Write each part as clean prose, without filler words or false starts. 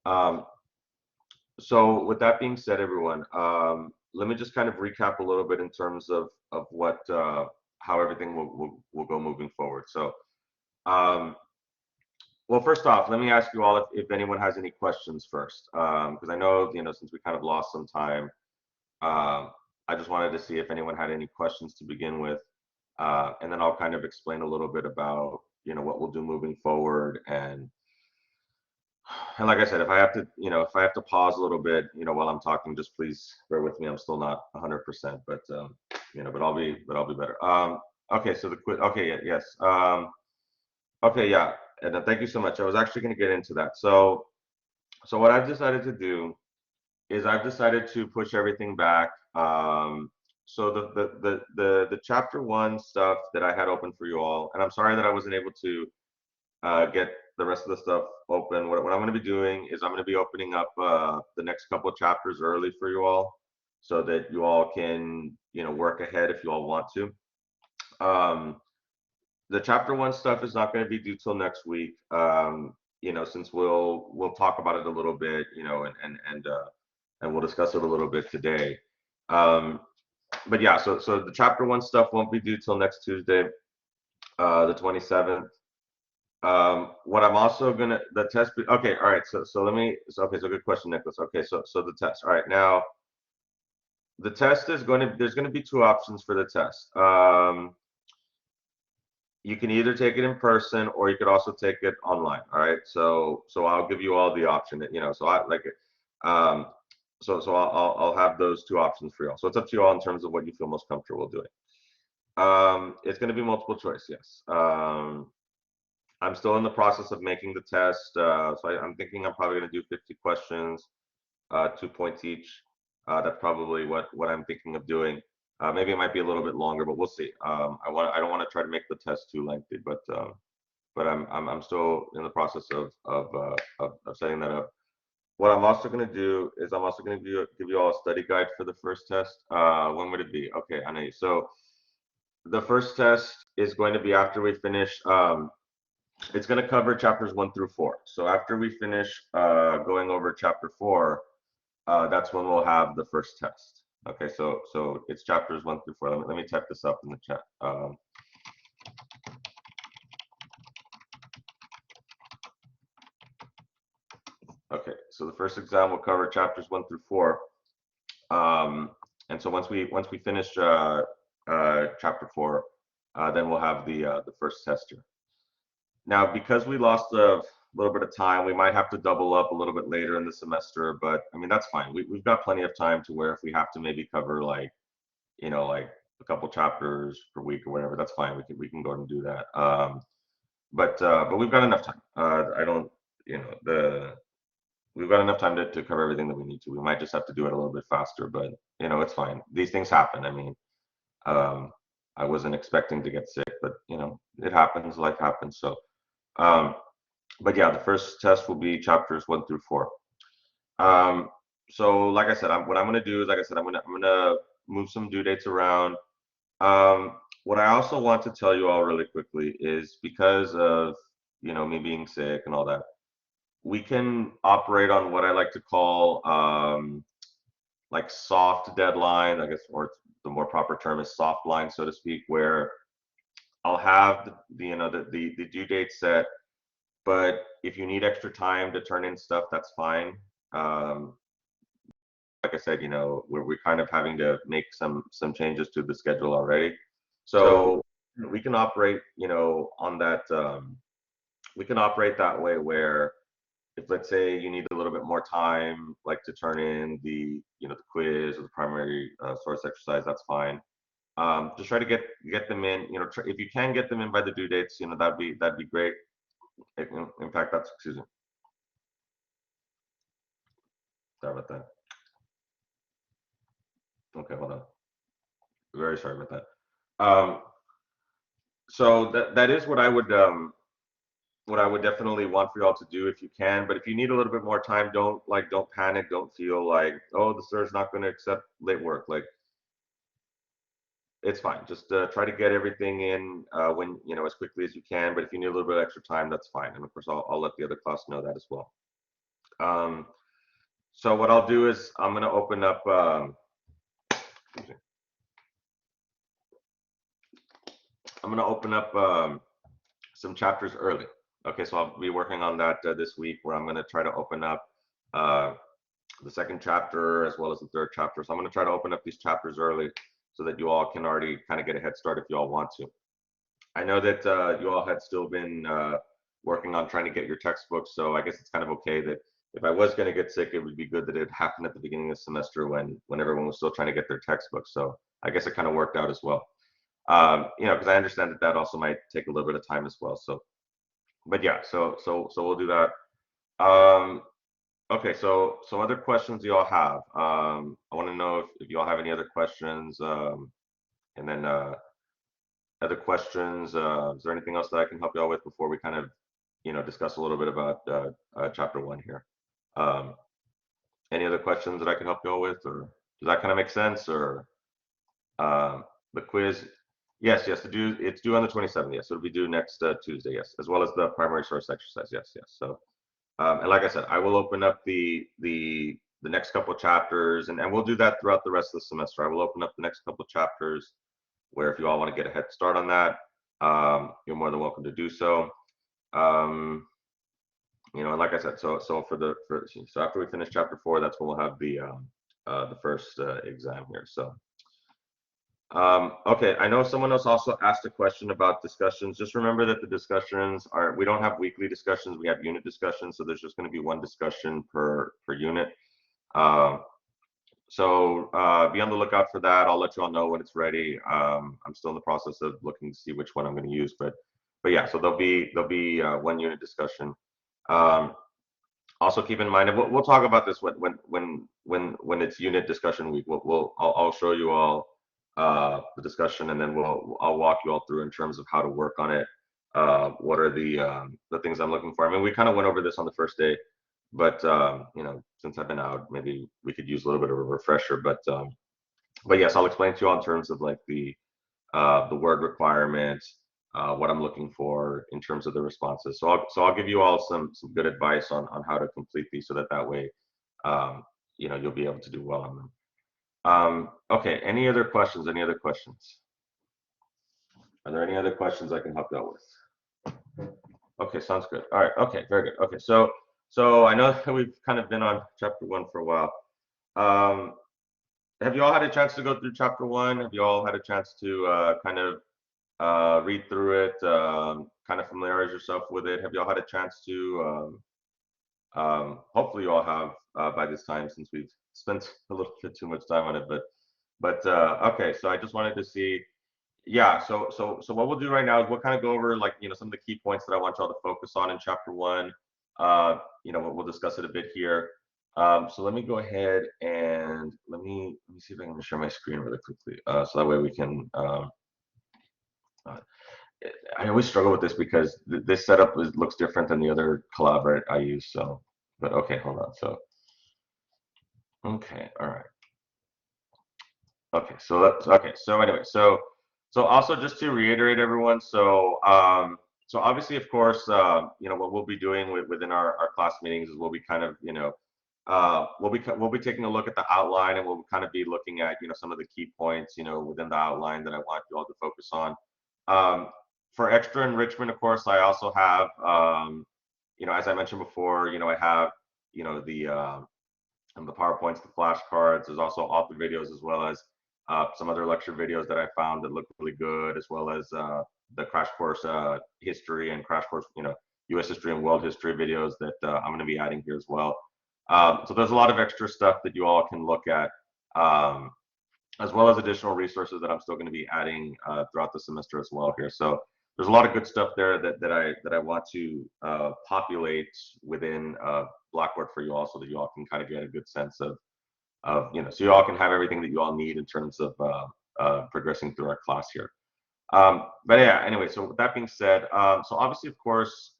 Um, so with that being said, everyone, let me just kind of recap a little bit in terms of what how everything will go moving forward. So, um, well, first off, let me ask you all if anyone has any questions first, because I know since we kind of lost some time, um, I just wanted to see if anyone had any questions to begin with, and then I'll kind of explain a little bit about what we'll do moving forward. And like I said, if I have to pause a little bit, while I'm talking, just please bear with me. I'm still not 100%, but I'll be better. Okay, so okay, yeah, yes. Okay, yeah, and thank you so much. I was actually going to get into that. So what I've decided to do is I've decided to push everything back. So the chapter one stuff that I had open for you all, and I'm sorry that I wasn't able to get the rest of the stuff open. What I'm going to be doing is I'm going to be opening up the next couple of chapters early for you all, so that you all can work ahead if you all want to. Um, the chapter one stuff is not going to be due till next week. Since we'll talk about it a little bit, and we'll discuss it a little bit today. Um, but yeah, so the chapter one stuff won't be due till next Tuesday, the 27th. What I'm also gonna the test. Okay, all right. So let me. Okay, so good question, Nicholas. Okay, so the test. All right, now the test is going to. There's going to be two options for the test. You can either take it in person or you could also take it online. All right. So I'll give you all the option. So I like it. Um, so I'll have those two options for you all. So it's up to you all in terms of what you feel most comfortable doing. It's going to be multiple choice. Yes. I'm still in the process of making the test. I'm thinking I'm probably going to do 50 questions, 2 points each. That's probably what I'm thinking of doing. Maybe it might be a little bit longer, but we'll see. I don't want to try to make the test too lengthy, but I'm still in the process of setting that up. What I'm also going to do is I'm also going to give you all a study guide for the first test. When would it be? Okay, I know. So the first test is going to be after we finish. It's going to cover chapters 1 through 4. So after we finish going over chapter 4, that's when we'll have the first test. Okay, so it's chapters 1 through 4. Let me type this up in the chat. Okay, so the first exam will cover chapters 1 through 4. Um, and so once we finish chapter 4, then we'll have the first test here. Now, because we lost a little bit of time, we might have to double up a little bit later in the semester, but I mean, that's fine. We've got plenty of time to where if we have to maybe cover like a couple chapters per week or whatever, that's fine. We can go ahead and do that. But we've got enough time. I don't, we've got enough time to cover everything that we need to. We might just have to do it a little bit faster, but it's fine. These things happen. I mean, um, I wasn't expecting to get sick, but it happens. Life happens. Um, but yeah, the first test will be chapters 1 through 4. Um, so like I said, what I'm going to do is, like I said, I'm gonna move some due dates around. What I also want to tell you all really quickly is because of me being sick and all that, we can operate on what I like to call like soft deadline, I guess, or the more proper term is soft line, so to speak, where I'll have the due date set. But if you need extra time to turn in stuff, that's fine. Um, like I said, we're kind of having to make some changes to the schedule already. So we can operate, on that. We can operate that way where if let's say you need a little bit more time, like to turn in the quiz or the primary source exercise, that's fine. Just try to get them in. If you can get them in by the due dates, that'd be great. In fact, that's excuse me. Sorry about that. Okay, hold on. Very sorry about that. So that is what I would definitely want for y'all to do if you can. But if you need a little bit more time, don't panic. Don't feel like, oh, the sir's not going to accept late work. Like it's fine. Just try to get everything in when as quickly as you can. But if you need a little bit of extra time, that's fine. And of course, I'll let the other class know that as well. Um, so what I'll do is I'm going to open up. I'm going to open up some chapters early. Okay, so I'll be working on that this week, where I'm going to try to open up uh, the second chapter as well as the third chapter. So I'm going to try to open up these chapters early so that you all can already kind of get a head start if you all want to. I know that you all had still been working on trying to get your textbooks, so I guess it's kind of okay that if I was going to get sick, it would be good that it happened at the beginning of the semester when everyone was still trying to get their textbooks. So I guess it kind of worked out as well. Because I understand that that also might take a little bit of time as well. So, but yeah, so we'll do that. Um, okay, so other questions you all have. I want to know if you all have any other questions, and then other questions. Is there anything else that I can help you all with before we kind of, discuss a little bit about chapter one here? Um, any other questions that I can help you all with, or does that kind of make sense? Or the quiz? Yes, yes. It's due on the 27th. Yes, it'll be due next Tuesday. Yes, as well as the primary source exercise. Yes, yes. So, and like I said, I will open up the next couple of chapters, and we'll do that throughout the rest of the semester. I will open up the next couple of chapters where if you all want to get a head start on that, you're more than welcome to do so. And like I said, so after we finish chapter 4, that's when we'll have the first exam here. So okay, I know someone else also asked a question about discussions. Just remember that the discussions we don't have weekly discussions, we have unit discussions, so there's just going to be one discussion per unit. So be on the lookout for that. I'll let you all know when it's ready. I'm still in the process of looking to see which one I'm going to use, but yeah. So there'll be one unit discussion. Also keep in mind, and we'll talk about this when it's unit discussion week. I'll show you all the discussion, and then I'll walk you all through in terms of how to work on it. What are the things I'm looking for? I mean, we kind of went over this on the first day, but since I've been out, maybe we could use a little bit of a refresher. But yes, I'll explain to you all in terms of like the word requirements, what I'm looking for in terms of the responses. So I'll give you all some good advice on how to complete these, so that way you'll be able to do well on them. Okay, any other questions? Any other questions? Are there any other questions I can help you out with? Okay, sounds good. All right, okay, very good. Okay, so I know that we've kind of been on chapter 1 for a while. Have you all had a chance to go through chapter 1? Have you all had a chance to kind of read through it, kind of familiarize yourself with it? Have you all had a chance to, hopefully you all have by this time, since we've spent a little bit too much time on it, but okay, so I just wanted to see, yeah, so what we'll do right now is we'll kind of go over, like, some of the key points that I want y'all to focus on in chapter 1. We'll discuss it a bit here. So let me go ahead and let me see if I can share my screen really quickly, so that way we can. I always struggle with this because this setup looks different than the other Collaborate I use. So, but okay, hold on. So, okay, all right. Okay, so okay. So anyway, so also just to reiterate, everyone. So obviously, of course, what we'll be doing within our class meetings is we'll be kind of we'll be taking a look at the outline, and we'll kind of be looking at some of the key points within the outline that I want you all to focus on. For extra enrichment, of course, I also have as I mentioned before, I have the PowerPoints, the flashcards. There's also author videos, as well as some other lecture videos that I found that look really good, as well as the crash course history and crash course, U.S. history and world history videos that I'm going to be adding here as well. So there's a lot of extra stuff that you all can look at, as well as additional resources that I'm still going to be adding throughout the semester as well here. So there's a lot of good stuff there that I want to populate within Blackboard for you all, so that you all can kind of get a good sense of so you all can have everything that you all need in terms of progressing through our class here. But yeah, anyway, so with that being said, so obviously, of course,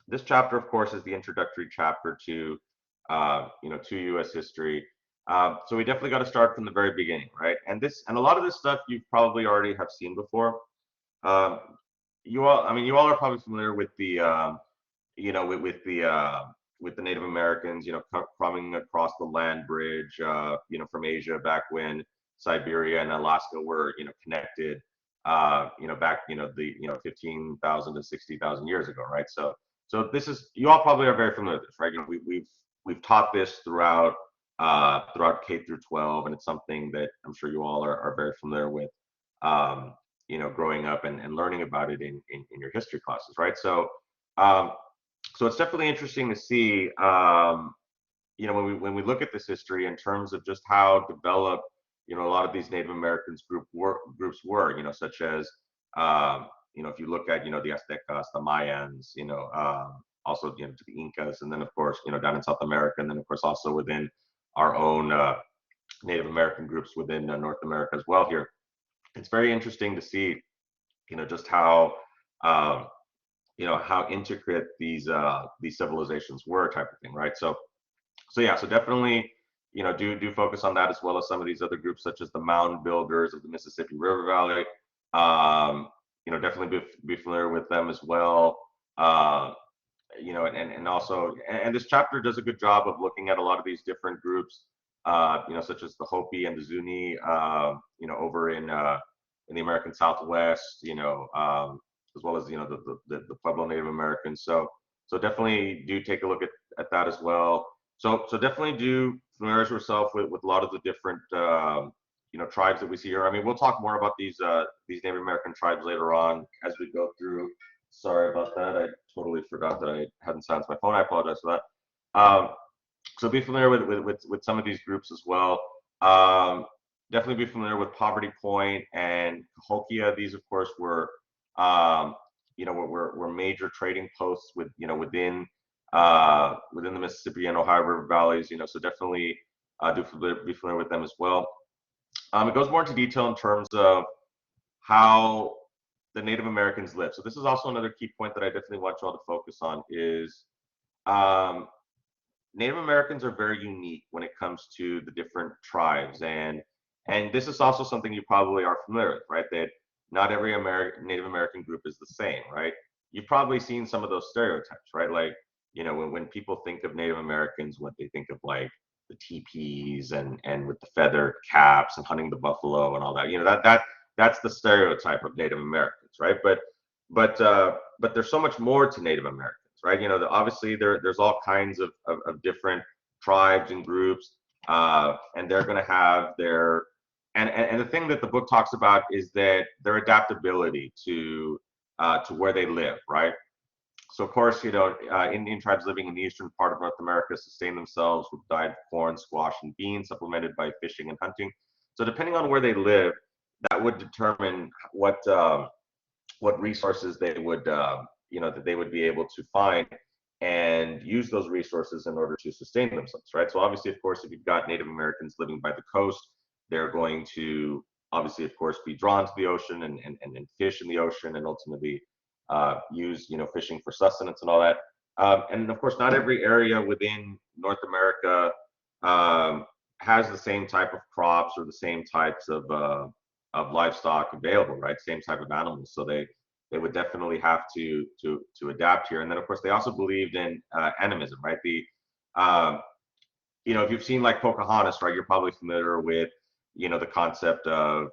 this chapter, of course, is the introductory chapter to to U.S. history. So we definitely got to start from the very beginning, right? And a lot of this stuff you probably already have seen before. You all are probably familiar with the with the with the Native Americans, coming across the land bridge, from Asia back when Siberia and Alaska were, connected, back, the, 15,000 to 60,000 years ago, right? So this is, you all probably are very familiar with this, right? We've taught this throughout K through 12, and it's something that I'm sure you all are very familiar with, growing up and learning about it in your history classes, right? Um, so it's definitely interesting to see, when we look at this history in terms of just how developed, a lot of these Native Americans groups were, such as, if you look at, the Aztecas, the Mayans, also, to the Incas, and then of course, down in South America, and then of course also within our own Native American groups within North America as well here. It's very interesting to see, just um, how intricate these civilizations were, type of thing, right? So yeah, so definitely, do focus on that, as well as some of these other groups, such as the mound builders of the Mississippi River Valley. Definitely be familiar with them as well. Uh, and also, and this chapter does a good job of looking at a lot of these different groups, such as the Hopi and the Zuni, over in the American Southwest, as well as, the Pueblo Native Americans. So definitely do take a look at that as well. So definitely do familiarize yourself with a lot of the different, tribes that we see here. I mean, we'll talk more about these Native American tribes later on as we go through. Sorry about that. I totally forgot that I hadn't silenced my phone. I apologize for that. So be familiar with some of these groups as well. Um, Definitely be familiar with Poverty Point and Cahokia. These, of course, um, were major trading posts within the Mississippi and Ohio River valleys. So definitely be familiar with them as well. It goes more into detail in terms of how the Native Americans live. So this is also another key point that I definitely want you all to focus on is, um, Native Americans are very unique when it comes to the different tribes, and this is also something you probably are familiar with, right? That not every Native American group is the same, right? You've probably seen some of those stereotypes, right? Like, when people think of Native Americans, what they think of, like the teepees and with the feathered caps and hunting the buffalo and all that. That's the stereotype of Native Americans, right? But there's so much more to Native Americans, right? Obviously there's all kinds of different tribes and groups, and they're going to have their, and the thing that the book talks about is that their adaptability to where they live, right? So of course, Indian tribes living in the eastern part of North America sustain themselves with diet of corn, squash, and beans, supplemented by fishing and hunting. So depending on where they live, that would determine what resources they would, that they would be able to find and use those resources in order to sustain themselves, right? So obviously, of course, if you've got Native Americans living by the coast, they're going to obviously, of course, be drawn to the ocean and fish in the ocean, and ultimately use, fishing for sustenance and all that. And of course, not every area within North America has the same type of crops or the same types of livestock available, right? Same type of animals. So they would definitely have to adapt here. And then of course they also believed in animism, right? Um, if you've seen like Pocahontas, right, you're probably familiar with, the concept of,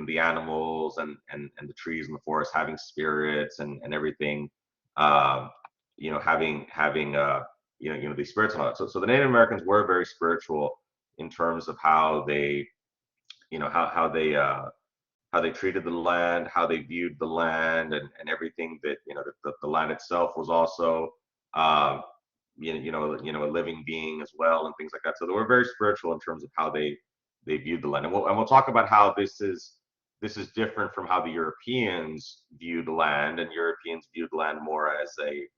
the animals and the trees and the forest having spirits and everything, having these spirits and all that. So the Native Americans were very spiritual in terms of how they, how they treated the land, how they viewed the land, and everything that, the land itself was also, um, a living being as well, and things like that. So they were very spiritual in terms of how they viewed the land, and we'll talk about how this is different from how the Europeans viewed the land, and Europeans viewed the land more as a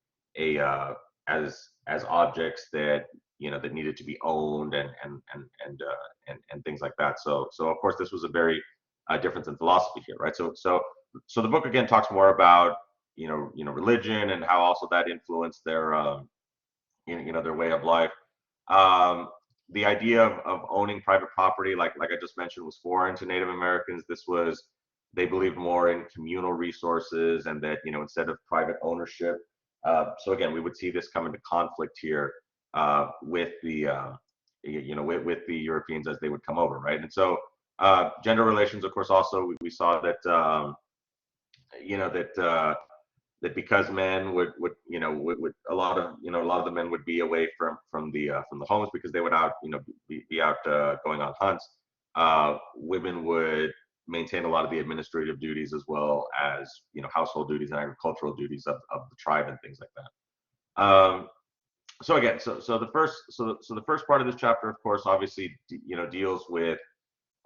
as objects that, that needed to be owned and things like that. So of course this was a very difference in philosophy here, right? So the book again talks more about, religion and how also that influenced their, their way of life. Um, the idea of owning private property, like I just mentioned, was foreign to Native Americans. They believed more in communal resources, and that, instead of private ownership. So again, we would see this come into conflict here, with the with the Europeans as they would come over, right? And so gender relations, of course, also we saw that you know that that because men would would a lot of a lot of the men would be away from the homes because they would out be out going on hunts. Women would maintain a lot of the administrative duties as well as household duties and agricultural duties of the tribe and things like that. So again, so the first part of this chapter, of course, obviously deals with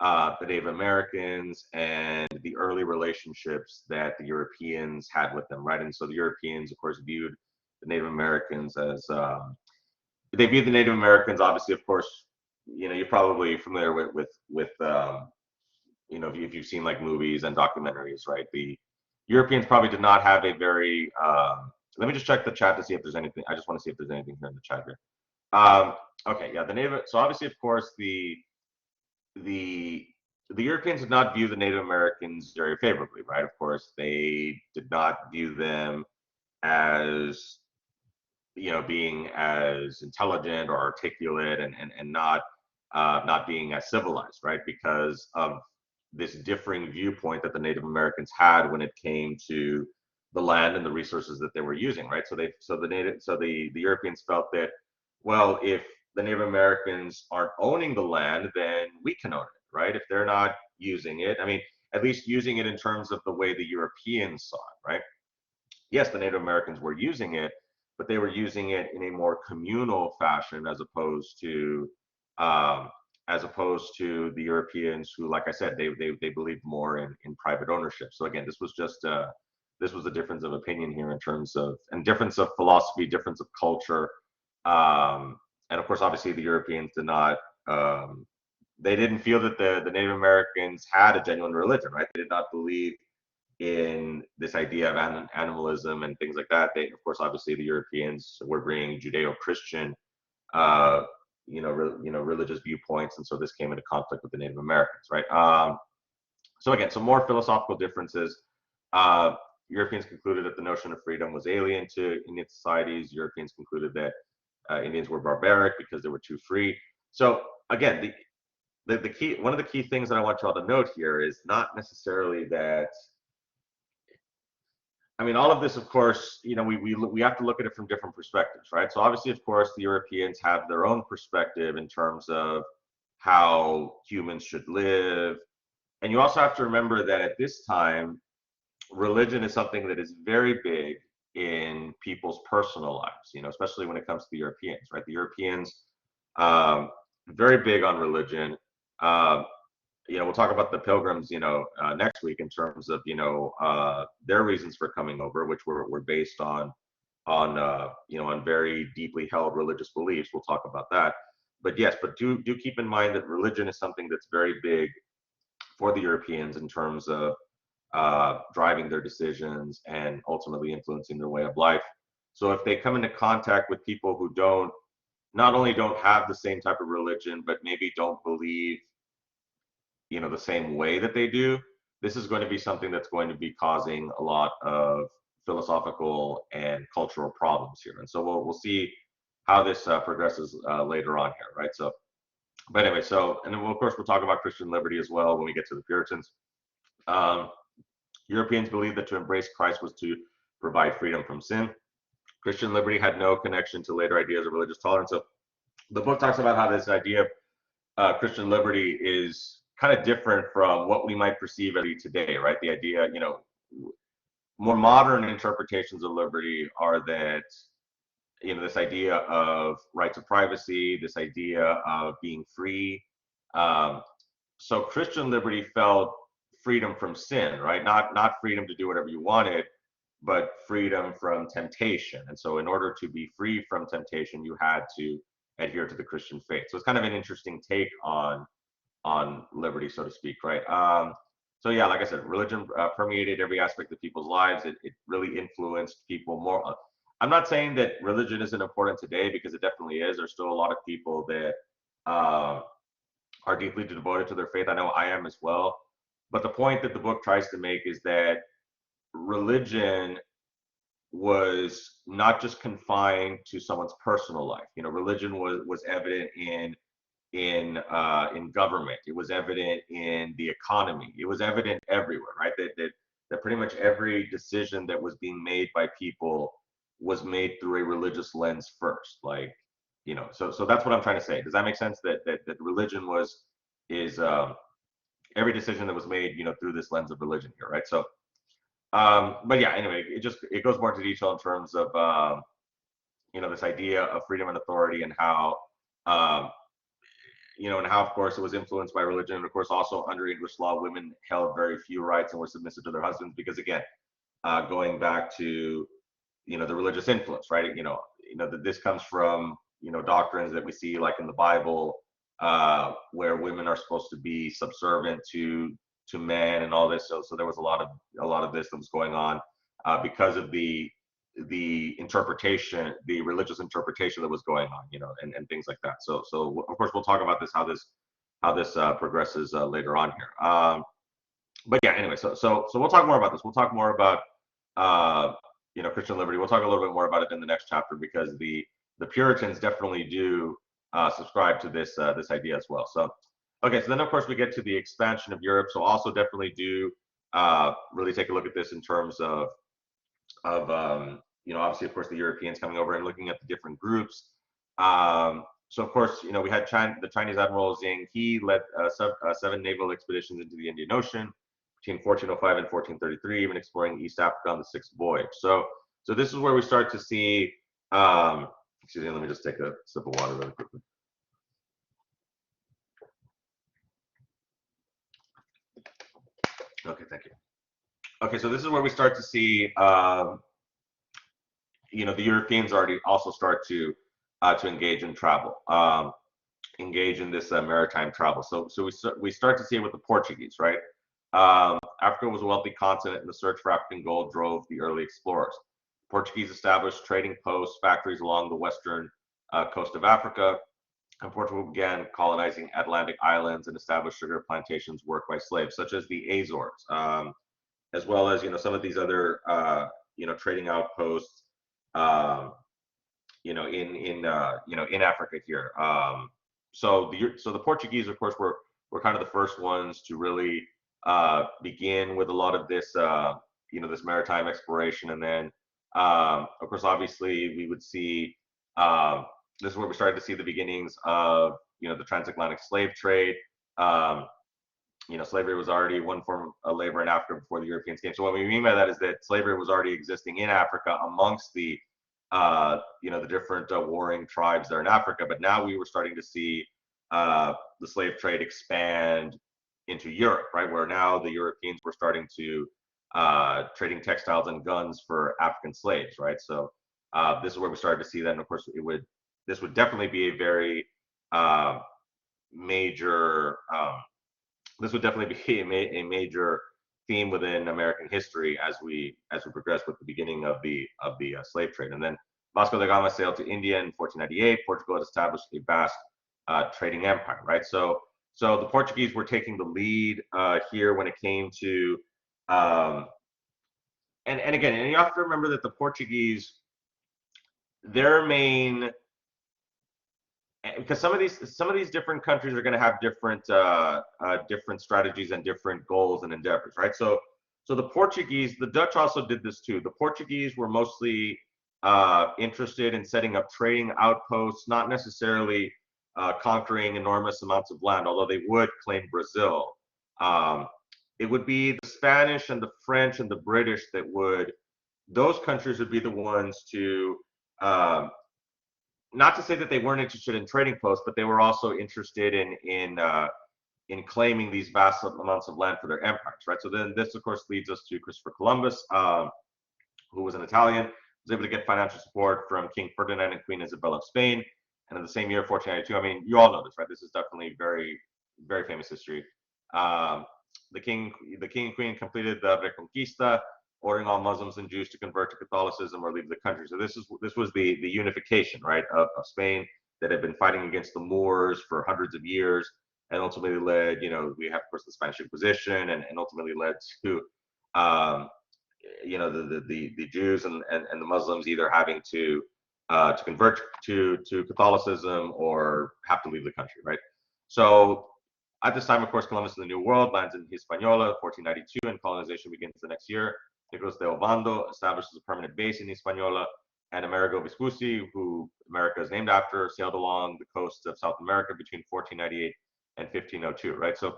the Native Americans and the early relationships that the Europeans had with them, right? And so the Europeans, of course, viewed the Native Americans as they viewed the Native Americans, obviously, of course, you're probably familiar with if you've seen like movies and documentaries, right? The Europeans probably did not have a very let me just check the chat to see if there's anything. I just want to see if there's anything here in the chat here. Okay, yeah, the Native. So obviously, of course, the the Europeans did not view the Native Americans very favorably, right? Of course, they did not view them as being as intelligent or articulate and not not being as civilized, right? Because of this differing viewpoint that the Native Americans had when it came to the land and the resources that they were using, right? So the Europeans felt that, well, if the Native Americans aren't owning the land, then we can own it, right? If they're not using it, I mean, at least using it in terms of the way the Europeans saw it, right? Yes, the Native Americans were using it, but they were using it in a more communal fashion um, as opposed to the Europeans who, like I said, they believed more in private ownership. So again, this was a difference of opinion here in terms of and difference of philosophy, difference of culture, and of course, obviously, the Europeans did not. They didn't feel that the Native Americans had a genuine religion, right? They did not believe in this idea of animalism and things like that. They, of course, obviously, the Europeans were bringing Judeo-Christian, uh, religious viewpoints, and so this came into conflict with the Native Americans, right? So again, some more philosophical differences. Uh, Europeans concluded that the notion of freedom was alien to Indian societies. Europeans concluded that Indians were barbaric because they were too free. So again, the key one of the key things that I want y'all to note here is not necessarily that I mean, all of this, of course, we have to look at it from different perspectives, right? So obviously, of course, the Europeans have their own perspective in terms of how humans should live. And you also have to remember that at this time, religion is something that is very big in people's personal lives, especially when it comes to the Europeans, right? The Europeans, very big on religion. Um, we'll talk about the pilgrims, next week in terms of, their reasons for coming over, which were based on very deeply held religious beliefs. We'll talk about that. But yes, but do keep in mind that religion is something that's very big for the Europeans in terms of driving their decisions and ultimately influencing their way of life. So if they come into contact with people who not only don't have the same type of religion, but maybe don't believe the same way that they do, this is going to be something that's going to be causing a lot of philosophical and cultural problems here. And so we'll see how this progresses later on here, right? So, but anyway, and then of course we'll talk about Christian liberty as well when we get to the Puritans. Um, Europeans believed that to embrace Christ was to provide freedom from sin. Christian liberty had no connection to later ideas of religious tolerance. So the book talks about how this idea of Christian liberty is kind of different from what we might perceive as today, right? The idea, more modern interpretations of liberty are that, this idea of right to privacy, this idea of being free. Um, so Christian liberty felt freedom from sin, right? Not freedom to do whatever you wanted, but freedom from temptation. And so in order to be free from temptation, you had to adhere to the Christian faith. So it's kind of an interesting take on liberty, so to speak, right? So yeah, like I said, religion permeated every aspect of people's lives. It really influenced people more. I'm not saying that religion isn't important today because it definitely is. There's still a lot of people that uh, are deeply devoted to their faith. I know I am as well. But the point that the book tries to make is that religion was not just confined to someone's personal life. You know, religion was evident in government. It was evident in the economy. It was evident everywhere, right? That pretty much every decision that was being made by people was made through a religious lens first. Like, you know, so that's what I'm trying to say. Does that make sense? That religion is every decision that was made, you know, through this lens of religion here, right? So, but yeah, anyway, it goes more into detail in terms of you know, this idea of freedom and authority, and how um, you know, and how, of course, it was influenced by religion. And of course, also under English law, women held very few rights and were submissive to their husbands because, again, going back to, you know, the religious influence, right? You know that this comes from, you know, doctrines that we see like in the Bible, where women are supposed to be subservient to men and all this. So there was a lot of this that was going on because of the interpretation, the religious interpretation that was going on, you know, and things like that. So of course we'll talk about this, how this progresses later on here. But yeah, anyway, so we'll talk more about this. We'll talk more about you know, Christian liberty. We'll talk a little bit more about it in the next chapter, because the Puritans definitely do subscribe to this idea as well. So okay, so then of course we get to the expansion of Europe. So also definitely do really take a look at this in terms of you know, obviously, of course, the Europeans coming over and looking at the different groups. So of course, you know, we had the Chinese Admiral Zhang He led 7 naval expeditions into the Indian Ocean between 1405 and 1433, even exploring East Africa on the 6th voyage. So this is where we start to see. Excuse me, let me just take a sip of water really quickly. Okay, thank you. Okay, so this is where we start to see you know, the Europeans already also start to engage in travel, engage in this maritime travel. So we start to see it with the Portuguese, right? Africa was a wealthy continent, and the search for African gold drove the early explorers. Portuguese established trading posts, factories along the western coast of Africa, and Portugal began colonizing Atlantic islands and established sugar plantations worked by slaves, such as the Azores, as well as, you know, some of these other you know, trading outposts, um, you know, you know, in Africa here. So the Portuguese, of course, were kind of the first ones to really begin with a lot of this, you know, this maritime exploration. And then, of course, obviously, we would see this is where we started to see the beginnings of, you know, the transatlantic slave trade. Um, you know, slavery was already one form of labor in Africa before the Europeans came. So what we mean by that is that slavery was already existing in Africa amongst the you know, the different warring tribes there in Africa. But now we were starting to see the slave trade expand into Europe, right? Where now the Europeans were starting to trading textiles and guns for African slaves, right? So this is where we started to see that. And of course, this would definitely be a very major this would definitely be a major theme within American history as we progress with the beginning of the slave trade. And then Vasco da Gama sailed to India in 1498. Portugal had established a vast trading empire, right? So the Portuguese were taking the lead here when it came to and again, and you have to remember that the Portuguese, their main, because some of these different countries are going to have different different strategies and different goals and endeavors, right? So the Portuguese, the Dutch also did this too. The Portuguese were mostly interested in setting up trading outposts, not necessarily conquering enormous amounts of land, although they would claim Brazil. It would be the Spanish and the French and the British that would, those countries would be the ones to not to say that they weren't interested in trading posts, but they were also interested in claiming these vast amounts of land for their empires, right? So then this, of course, leads us to Christopher Columbus, who was an Italian, was able to get financial support from King Ferdinand and Queen Isabella of Spain. And in the same year, 1492, I mean, you all know this, right? This is definitely very, very famous history. The king and queen completed the Reconquista, ordering all Muslims and Jews to convert to Catholicism or leave the country. So this was the unification, right, of Spain, that had been fighting against the Moors for hundreds of years, and ultimately led, you know, we have, of course, the Spanish Inquisition, and ultimately led to, the Jews and the Muslims either having to convert to Catholicism or have to leave the country, right? So at this time, of course, Columbus in the New World lands in Hispaniola, 1492, and colonization begins the next year. Nicolas de Ovando establishes a permanent base in Hispaniola, and Amerigo Vespucci, who America is named after, sailed along the coast of South America between 1498 and 1502, right? So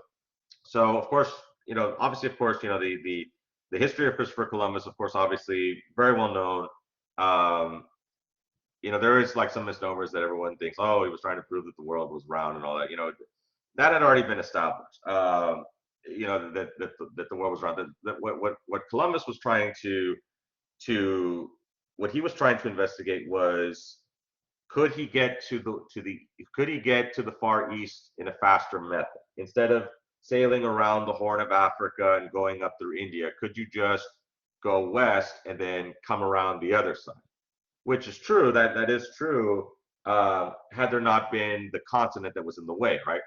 of course, obviously, of course, the history of Christopher Columbus, of course, obviously very well known. Um, there is like some misnomers that everyone thinks, oh, he was trying to prove that the world was round and all that. That had already been established. That the world was round. What Columbus was trying to what he was trying to investigate was, could he get to the Far East in a faster method instead of sailing around the Horn of Africa and going up through India? Could you just go west and then come around the other side? Which is true. That is true. Had there not been the continent that was in the way, right?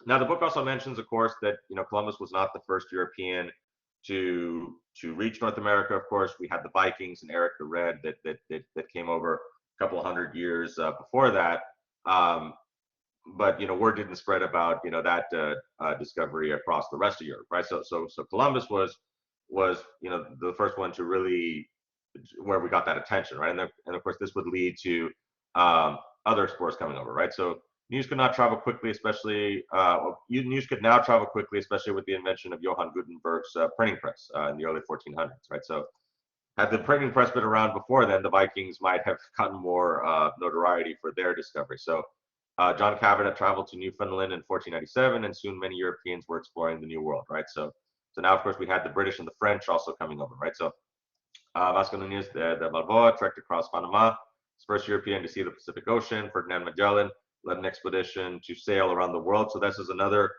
Now, the book also mentions, of course, that Columbus was not the first European to reach North America. Of course, we had the Vikings and Eric the Red that came over a couple of hundred years before that. But word didn't spread about that discovery across the rest of Europe, right? So Columbus was the first one to really, where we got that attention, right? And of course, this would lead to other explorers coming over, right? So news could not travel quickly, especially news could now travel quickly, especially with the invention of Johann Gutenberg's printing press in the early 1400s, right? So had the printing press been around before then, the Vikings might have gotten more notoriety for their discovery. So John Cabot had traveled to Newfoundland in 1497, and soon many Europeans were exploring the New World, right? So now, of course, we had the British and the French also coming over, right? So Vasco Nunez de Balboa trekked across Panama, first European to see the Pacific Ocean. Ferdinand Magellan led an expedition to sail around the world. So this is another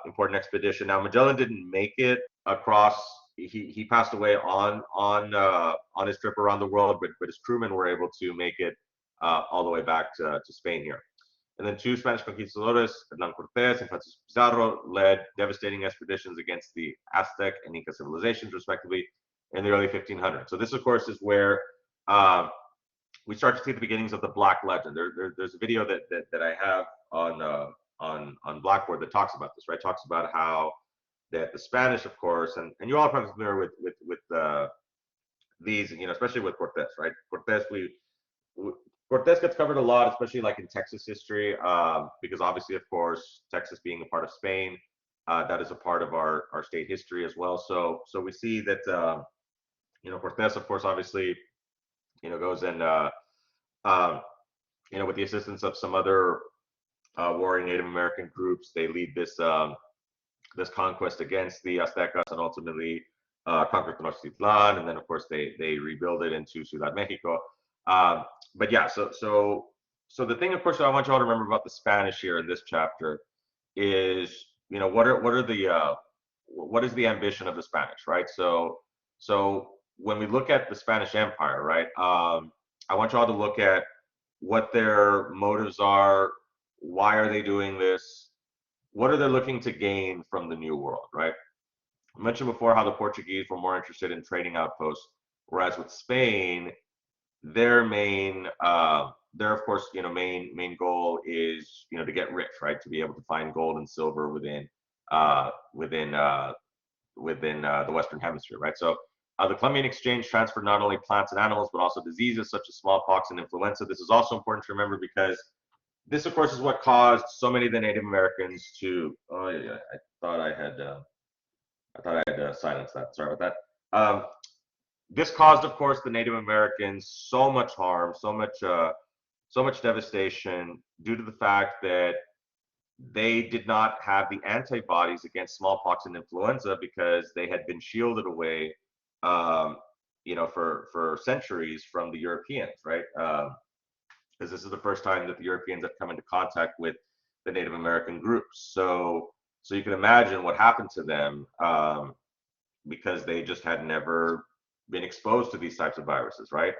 important expedition. Now, Magellan didn't make it across. He passed away on his trip around the world, but his crewmen were able to make it all the way back to Spain here. And then two Spanish conquistadores, Hernán Cortés and Francisco Pizarro, led devastating expeditions against the Aztec and Inca civilizations, respectively, in the early 1500s. So this, of course, is where we start to see the beginnings of the Black Legend. There's a video that I have on Blackboard that talks about this, right? Talks about how that the Spanish, of course, and you all are probably familiar with these, especially with Cortés, right? Cortés gets covered a lot, especially like in Texas history, because obviously, of course, Texas being a part of Spain, that is a part of our state history as well. So we see that Cortés, of course, obviously, goes and with the assistance of some other warring Native American groups, they lead this conquest against the Aztecas and ultimately conquer Tenochtitlan, and then of course they rebuild it into Ciudad Mexico. But yeah, so the thing, of course, that I want you all to remember about the Spanish here in this chapter is, what is the ambition of the Spanish, right? So when we look at the Spanish Empire, right, I want you all to look at what their motives are. Why are they doing this? What are they looking to gain from the New World, right? I mentioned before how the Portuguese were more interested in trading outposts, whereas with Spain, their main of course main goal is to get rich, right? To be able to find gold and silver within the Western Hemisphere, right? So the Columbian Exchange transferred not only plants and animals, but also diseases such as smallpox and influenza. This is also important to remember because this, of course, is what caused so many of the Native Americans to. Oh yeah, I thought I had silenced that. Sorry about that. This caused, of course, the Native Americans so much harm, so much devastation due to the fact that they did not have the antibodies against smallpox and influenza because they had been shielded away, for centuries from the Europeans, right? Because this is the first time that the Europeans have come into contact with the Native American groups. So you can imagine what happened to them, because they just had never been exposed to these types of viruses, right?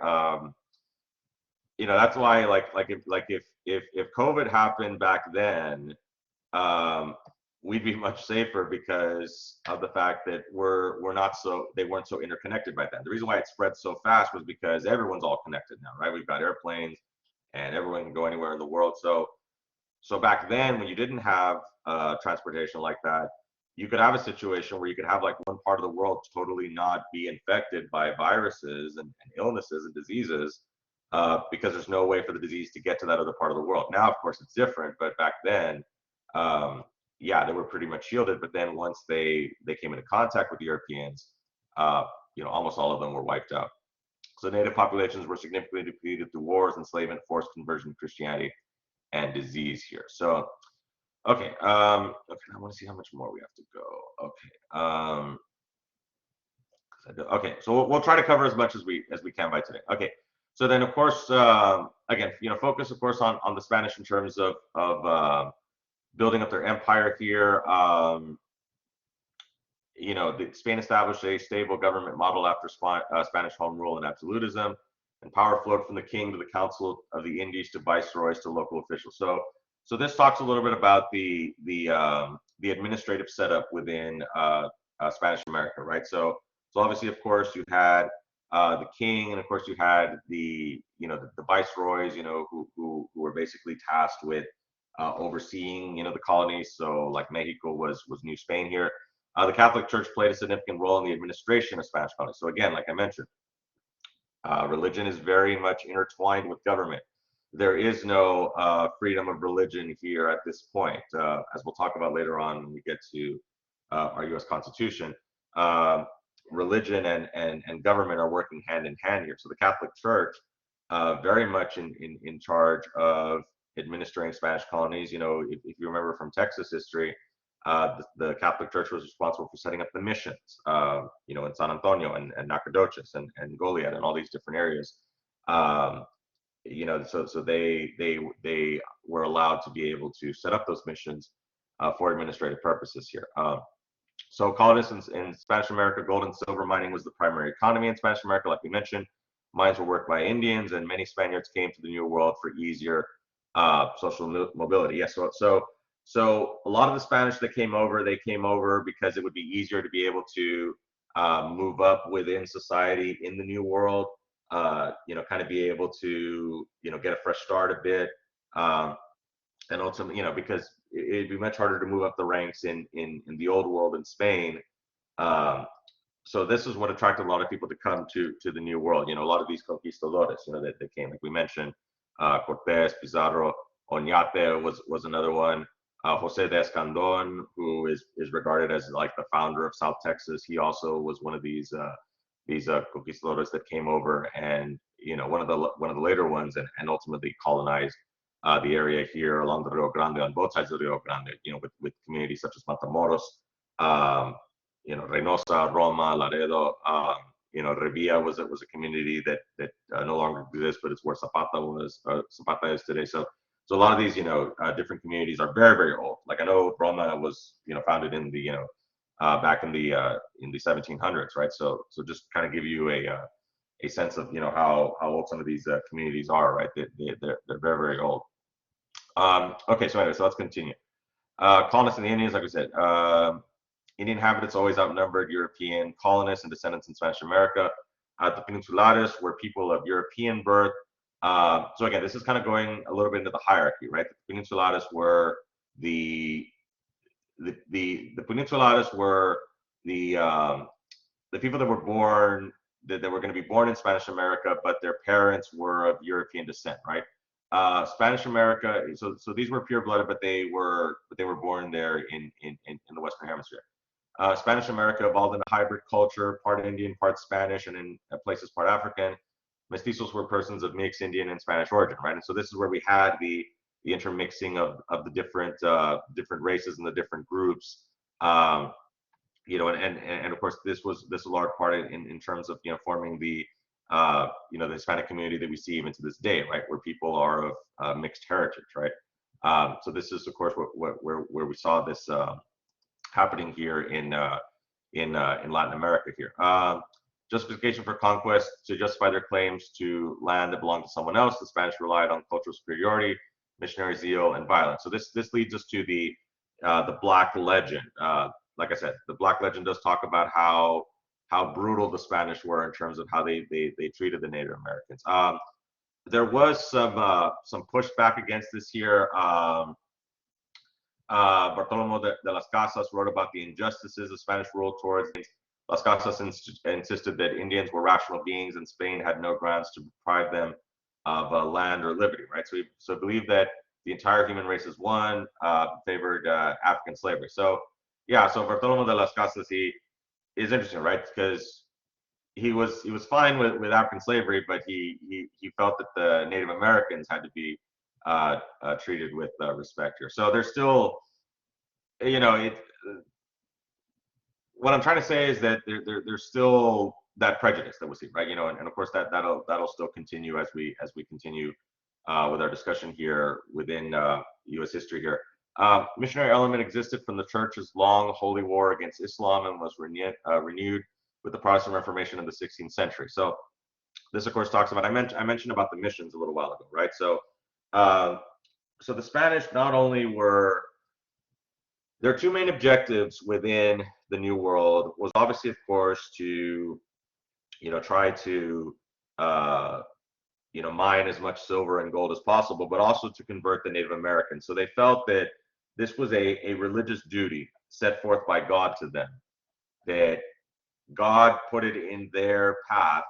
That's why if COVID happened back then, we'd be much safer because of the fact that they weren't so interconnected by then. The reason why it spread so fast was because everyone's all connected now, right? We've got airplanes and everyone can go anywhere in the world. So back then, when you didn't have transportation like that, you could have a situation where you could have like one part of the world totally not be infected by viruses and illnesses and diseases because there's no way for the disease to get to that other part of the world. Now, of course, it's different, but back then, um, yeah, they were pretty much shielded. But then once they came into contact with the Europeans, uh, almost all of them were wiped out. So native populations were significantly depleted through wars, enslavement, forced conversion to Christianity, and disease here. So okay, okay, I want to see how much more we have to go. Okay, okay, so we'll try to cover as much as we can by today. Okay, so then of course, again, focus of course on the Spanish in terms of building up their empire here. Spain established a stable government model after Spanish home rule and absolutism, and power flowed from the king to the Council of the Indies to viceroys to local officials. So this talks a little bit about the administrative setup within Spanish America, right? So obviously, of course, you had the king, and of course, you had the viceroys, who were basically tasked with overseeing the colonies. So like Mexico was New Spain here. The Catholic Church played a significant role in the administration of Spanish colonies. So again, like I mentioned, religion is very much intertwined with government. There is no freedom of religion here at this point, as we'll talk about later on when we get to our U.S. Constitution. Religion and government are working hand in hand here. So the Catholic Church, very much in charge of administering Spanish colonies. If you remember from Texas history, the Catholic Church was responsible for setting up the missions, in San Antonio and Nacogdoches and Goliad and all these different areas. So they were allowed to be able to set up those missions for administrative purposes here. So colonists in Spanish America, gold and silver mining was the primary economy in Spanish America, like we mentioned. Mines were worked by Indians, and many Spaniards came to the New World for easier social mobility. Yes, so a lot of the Spanish that came over, they came over because it would be easier to be able to move up within society in the New World. Kind of be able to get a fresh start a bit, and ultimately, because it'd be much harder to move up the ranks in the old world in Spain. Um, so this is what attracted a lot of people to come to the New World. A lot of these conquistadores, that came, like we mentioned, Cortés, Pizarro, Oñate was another one. Jose de Escandon, who is regarded as like the founder of South Texas, he also was one of these conquistadores that came over, and one of the later ones, and ultimately colonized the area here along the Rio Grande, on both sides of the Rio Grande, with communities such as Matamoros, Reynosa, Roma, Laredo. Revilla was a community that no longer exists, but it's where Zapata is today. So a lot of these, different communities are very, very old. Like I know Roma was, founded in the, back in the 1700s, right? So just kind of give you a sense of, how old some of these communities are, right? They're very, very old. Okay, so anyway, so let's continue. Colonists and the Indians, like we said, Indian inhabitants always outnumbered European colonists and descendants in Spanish America. The Peninsulares were people of European birth. So again, this is kind of going a little bit into the hierarchy, right? The Peninsulares were the Peninsulares were the people that were born that were going to be born in Spanish America, but their parents were of European descent, right? Spanish America, so these were pure-blooded, but they were born there in the Western Hemisphere. Spanish America evolved in a hybrid culture, part Indian, part Spanish, and in places part African. Mestizos were persons of mixed Indian and Spanish origin, right? And so this is where we had the intermixing of the different races and the different groups. And of course this was a large part in terms of forming the the Hispanic community that we see even to this day, right, where people are of mixed heritage, right? So this is of course where we saw this happening here in Latin America here. Justification for conquest: to justify their claims to land that belonged to someone else, the Spanish relied on cultural superiority, missionary zeal, and violence. So this leads us to the Black Legend. Like I said, the Black Legend does talk about how brutal the Spanish were in terms of how they treated the Native Americans. There was some pushback against this here. Bartolomé de las Casas wrote about the injustices of Spanish rule towards Las Casas insisted that Indians were rational beings and Spain had no grounds to deprive them of land or liberty, right? So believe that the entire human race is one, favored African slavery. So yeah, so Bartolomé de las Casas, he is interesting, right? Because he was fine with African slavery, but he felt that the Native Americans had to be treated with respect here. So there's still, you know, what I'm trying to say is that there's still that prejudice that we see, right? You know, and of course that'll still continue as we continue with our discussion here within U.S. history here. Missionary element existed from the church's long holy war against Islam and was renewed with the Protestant Reformation in the 16th century. So this, of course, talks about, I mentioned about the missions a little while ago, right? So so the Spanish not only were, their two main objectives within the New World was obviously, of course, to, you know, try to, you know, mine as much silver and gold as possible, but also to convert the Native Americans. So they felt that this was a religious duty set forth by God to them, that God put it in their path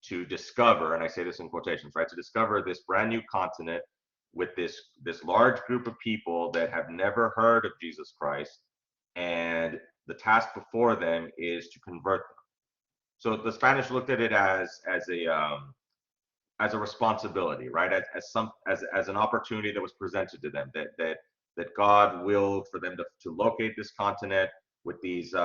to discover, and I say this in quotations, right, to discover this brand new continent with this large group of people that have never heard of Jesus Christ, and the task before them is to convert them. So the Spanish looked at it as a responsibility, right, as an opportunity that was presented to them, that God willed for them to locate this continent with these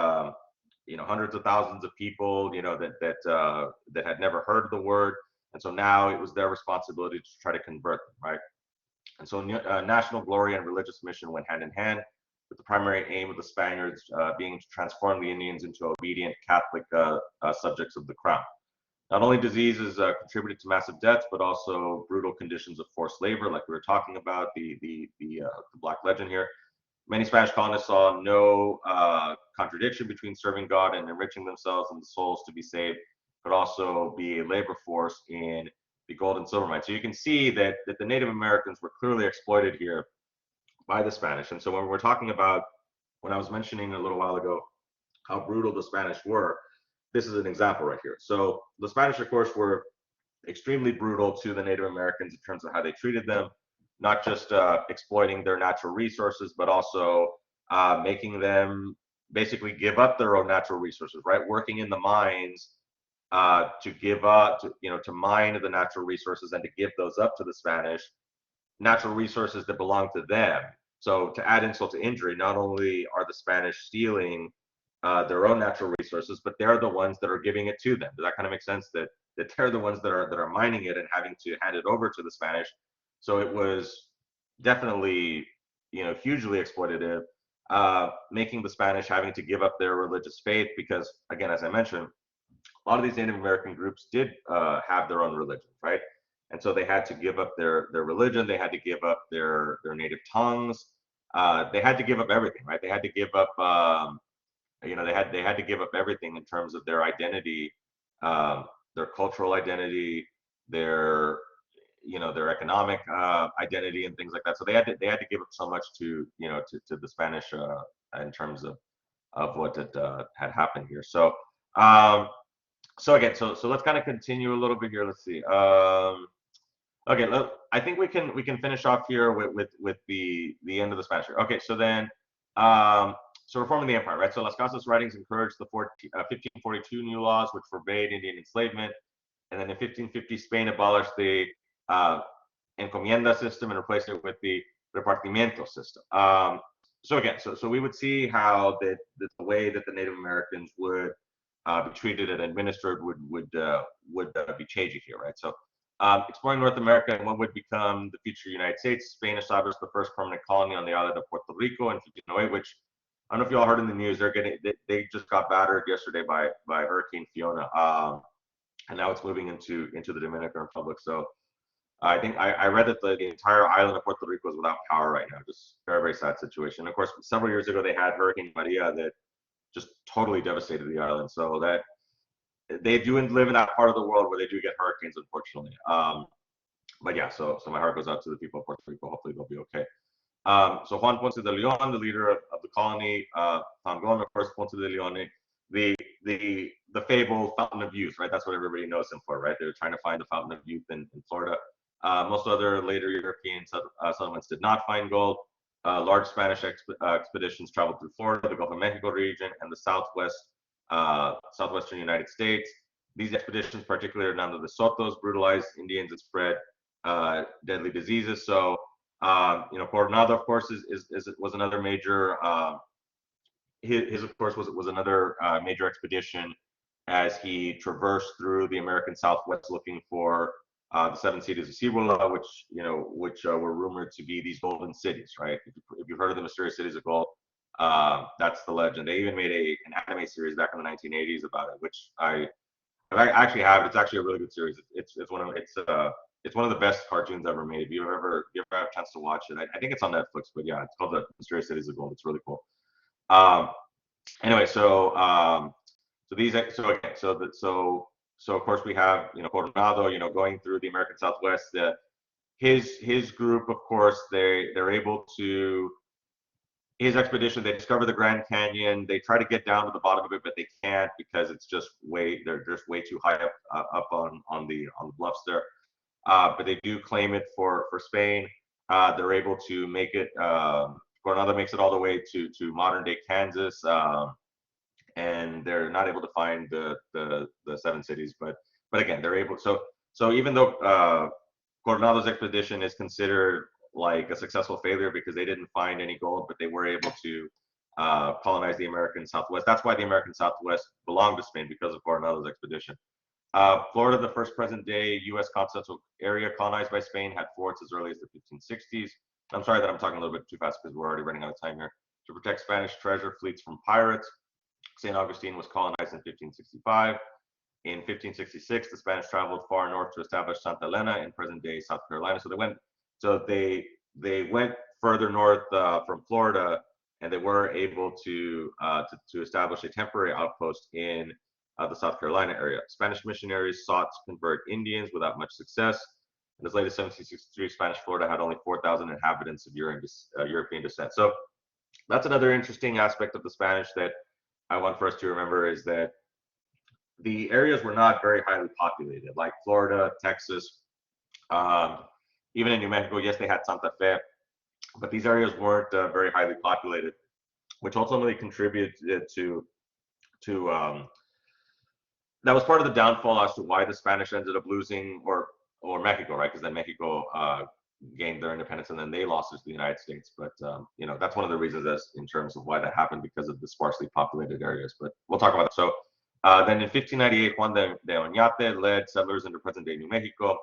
you know, hundreds of thousands of people, you know, that had never heard of the word, and so now it was their responsibility to try to convert them, right? And so national glory and religious mission went hand in hand, with the primary aim of the Spaniards being to transform the Indians into obedient Catholic subjects of the crown. Not only diseases contributed to massive deaths, but also brutal conditions of forced labor, like we were talking about, the Black Legend here. Many Spanish colonists saw no contradiction between serving God and enriching themselves and the souls to be saved, but also be a labor force in the gold and silver mines. So you can see that the Native Americans were clearly exploited here by the Spanish. And so when we're talking about, when I was mentioning a little while ago how brutal the Spanish were, this is an example right here. So the Spanish, of course, were extremely brutal to the Native Americans in terms of how they treated them, not just exploiting their natural resources, but also making them basically give up their own natural resources, right? Working in the mines to give up, to mine the natural resources and to give those up to the Spanish, natural resources that belong to them. So to add insult to injury, not only are the Spanish stealing their own natural resources, but they're the ones that are giving it to them. Does that kind of make sense? That they're the ones that are mining it and having to hand it over to the Spanish. So it was definitely, hugely exploitative, making the Spanish having to give up their religious faith because, again, as I mentioned, a lot of these Native American groups did have their own religion, right? And so they had to give up their religion. They had to give up their native tongues. They had to give up everything, right? They had to give up, they had to give up everything in terms of their identity, their cultural identity, their economic identity and things like that. So they had to give up so much to the Spanish in terms of what had happened here. So again, so let's kind of continue a little bit here. Let's see. Okay, I think we can finish off here with the end of the Spanish. Okay, so then so reforming the empire, right? So Las Casas writings encouraged the 1542 new laws, which forbade Indian enslavement, and then in 1550 Spain abolished the encomienda system and replaced it with the repartimiento system. So again, so we would see how the way that the Native Americans would be treated and administered would be changing here, right? So exploring North America and what would become the future United States, Spain established the first permanent colony on the island of Puerto Rico in 1508, which I don't know if y'all heard in the news. They just got battered yesterday by Hurricane Fiona, and now it's moving into the Dominican Republic. So I think I read that the entire island of Puerto Rico is without power right now. Just very, very sad situation. Of course, several years ago they had Hurricane Maria that just totally devastated the island. So that they do live in that part of the world where they do get hurricanes, unfortunately. But yeah, so my heart goes out to the people of Puerto Rico. Hopefully they'll be okay. So Juan Ponce de Leon, the leader of the colony, Fangon, of course, Ponce de Leon, the the fabled fountain of youth, right? That's what everybody knows him for, right? They were trying to find the fountain of youth in Florida. Most other later European settlements did not find gold. Large Spanish expeditions traveled through Florida, the Gulf of Mexico region, and the southwestern United States. These expeditions, particularly down to the Sotos, brutalized Indians and spread deadly diseases. So Coronado, of course, was another major. His of course was another major expedition as he traversed through the American Southwest looking for the seven cities of Cibola, which were rumored to be these golden cities, right? If you've heard of the mysterious cities of gold, that's the legend. They even made an anime series back in the 1980s about it, which I actually have it. It's actually a really good series. It's one of the best cartoons ever made. If you ever have a chance to watch it, I think it's on Netflix. But yeah, it's called The Mysterious Cities of Gold. It's really cool. Um, anyway, so of course we have Coronado, going through the American Southwest. His group, of course, they're able to his expedition. They discover the Grand Canyon. They try to get down to the bottom of it, but they can't because it's just they're just way too high up on the bluffs there. But they do claim it for Spain. They're able to make it. Coronado makes it all the way to modern day Kansas, and they're not able to find the seven cities. But again, they're able. So even though Coronado's expedition is considered like a successful failure because they didn't find any gold, but they were able to colonize the American Southwest. That's why the American Southwest belonged to Spain, because of Coronado's expedition. Florida, the first present-day U.S. continental area colonized by Spain, had forts as early as the 1560s. I'm sorry that I'm talking a little bit too fast because we're already running out of time here. To protect Spanish treasure fleets from pirates, St. Augustine was colonized in 1565. In 1566, the Spanish traveled far north to establish Santa Elena in present-day South Carolina. So they went further north from Florida, and they were able to establish a temporary outpost in the South Carolina area. Spanish missionaries sought to convert Indians without much success. In as late as 1763, Spanish Florida had only 4,000 inhabitants of European descent. So that's another interesting aspect of the Spanish that I want for us to remember, is that the areas were not very highly populated, like Florida, Texas, um, even in New Mexico. Yes, they had Santa Fe, but these areas weren't very highly populated, which ultimately contributed to that was part of the downfall as to why the Spanish ended up losing, or Mexico, right? Because then Mexico gained their independence, and then they lost it to the United States. But that's one of the reasons as in terms of why that happened, because of the sparsely populated areas. But we'll talk about it. So then in 1598, Juan de Oñate led settlers into present-day New Mexico.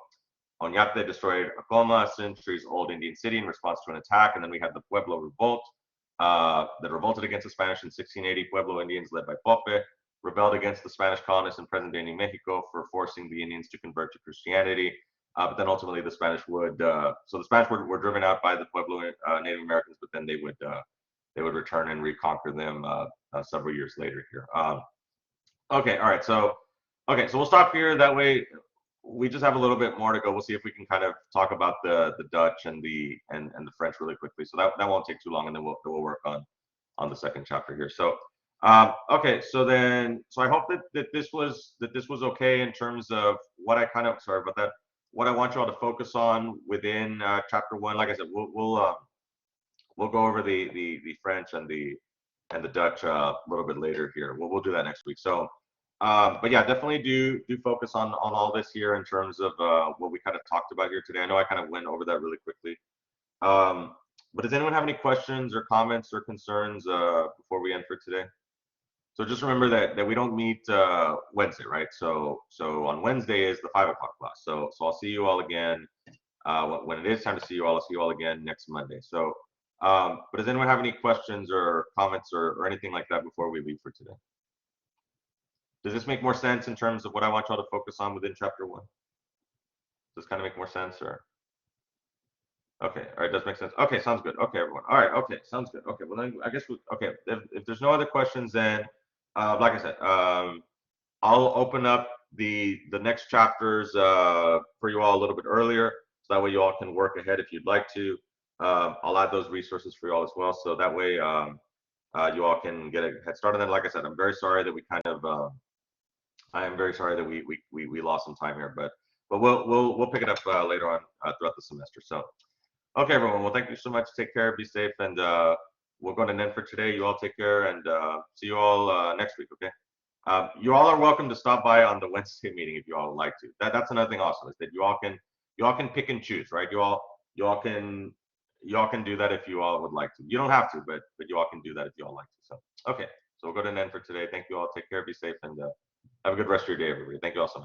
Oñate destroyed Acoma, a centuries-old Indian city, in response to an attack, and then we had the Pueblo Revolt that revolted against the Spanish in 1680. Pueblo Indians, led by Pope, rebelled against the Spanish colonists in present-day New Mexico for forcing the Indians to convert to Christianity. But then ultimately the Spanish were driven out by the Pueblo Native Americans, but then they would return and reconquer them several years later here. Okay, all right. So we'll stop here. That way, we just have a little bit more to go. We'll see if we can kind of talk about the Dutch and the French really quickly. So that won't take too long, and then we'll work on the second chapter here. So okay, so I hope that this was okay in terms of what I kind of, sorry about that, what I want you all to focus on within chapter one. Like I said, we'll go over the French and the Dutch a little bit later here. We'll do that next week. So, but yeah, definitely do focus on all this here in terms of what we kind of talked about here today. I know I kind of went over that really quickly. But does anyone have any questions or comments or concerns before we end for today? So just remember that we don't meet Wednesday, right? So on Wednesday is the 5 o'clock class. So I'll see you all again when it is time to see you all. I'll see you all again next Monday. So, but does anyone have any questions or comments or anything like that before we leave for today? Does this make more sense in terms of what I want y'all to focus on within chapter one? Does kind of make more sense or? Okay, all right, does make sense. Okay, sounds good. Okay, everyone. All right, okay, sounds good. Okay, well then I guess okay. If there's no other questions, then like I said, I'll open up the next chapters for you all a little bit earlier, so that way you all can work ahead if you'd like to. I'll add those resources for you all as well, so that way you all can get a head start. And then, like I said, I'm very sorry that we kind of I am very sorry that we lost some time here, but we'll pick it up later on throughout the semester. So. Okay, everyone. Well, thank you so much. Take care. Be safe. And we're going to end for today. You all take care and see you all next week. Okay. You all are welcome to stop by on the Wednesday meeting if you all would like to. That's another thing also is that you all can pick and choose, right? You all can do that if you all would like to. You don't have to, but you all can do that if you all like to. So okay. So we'll go to an end for today. Thank you all. Take care. Be safe and have a good rest of your day, everybody. Thank you all so much.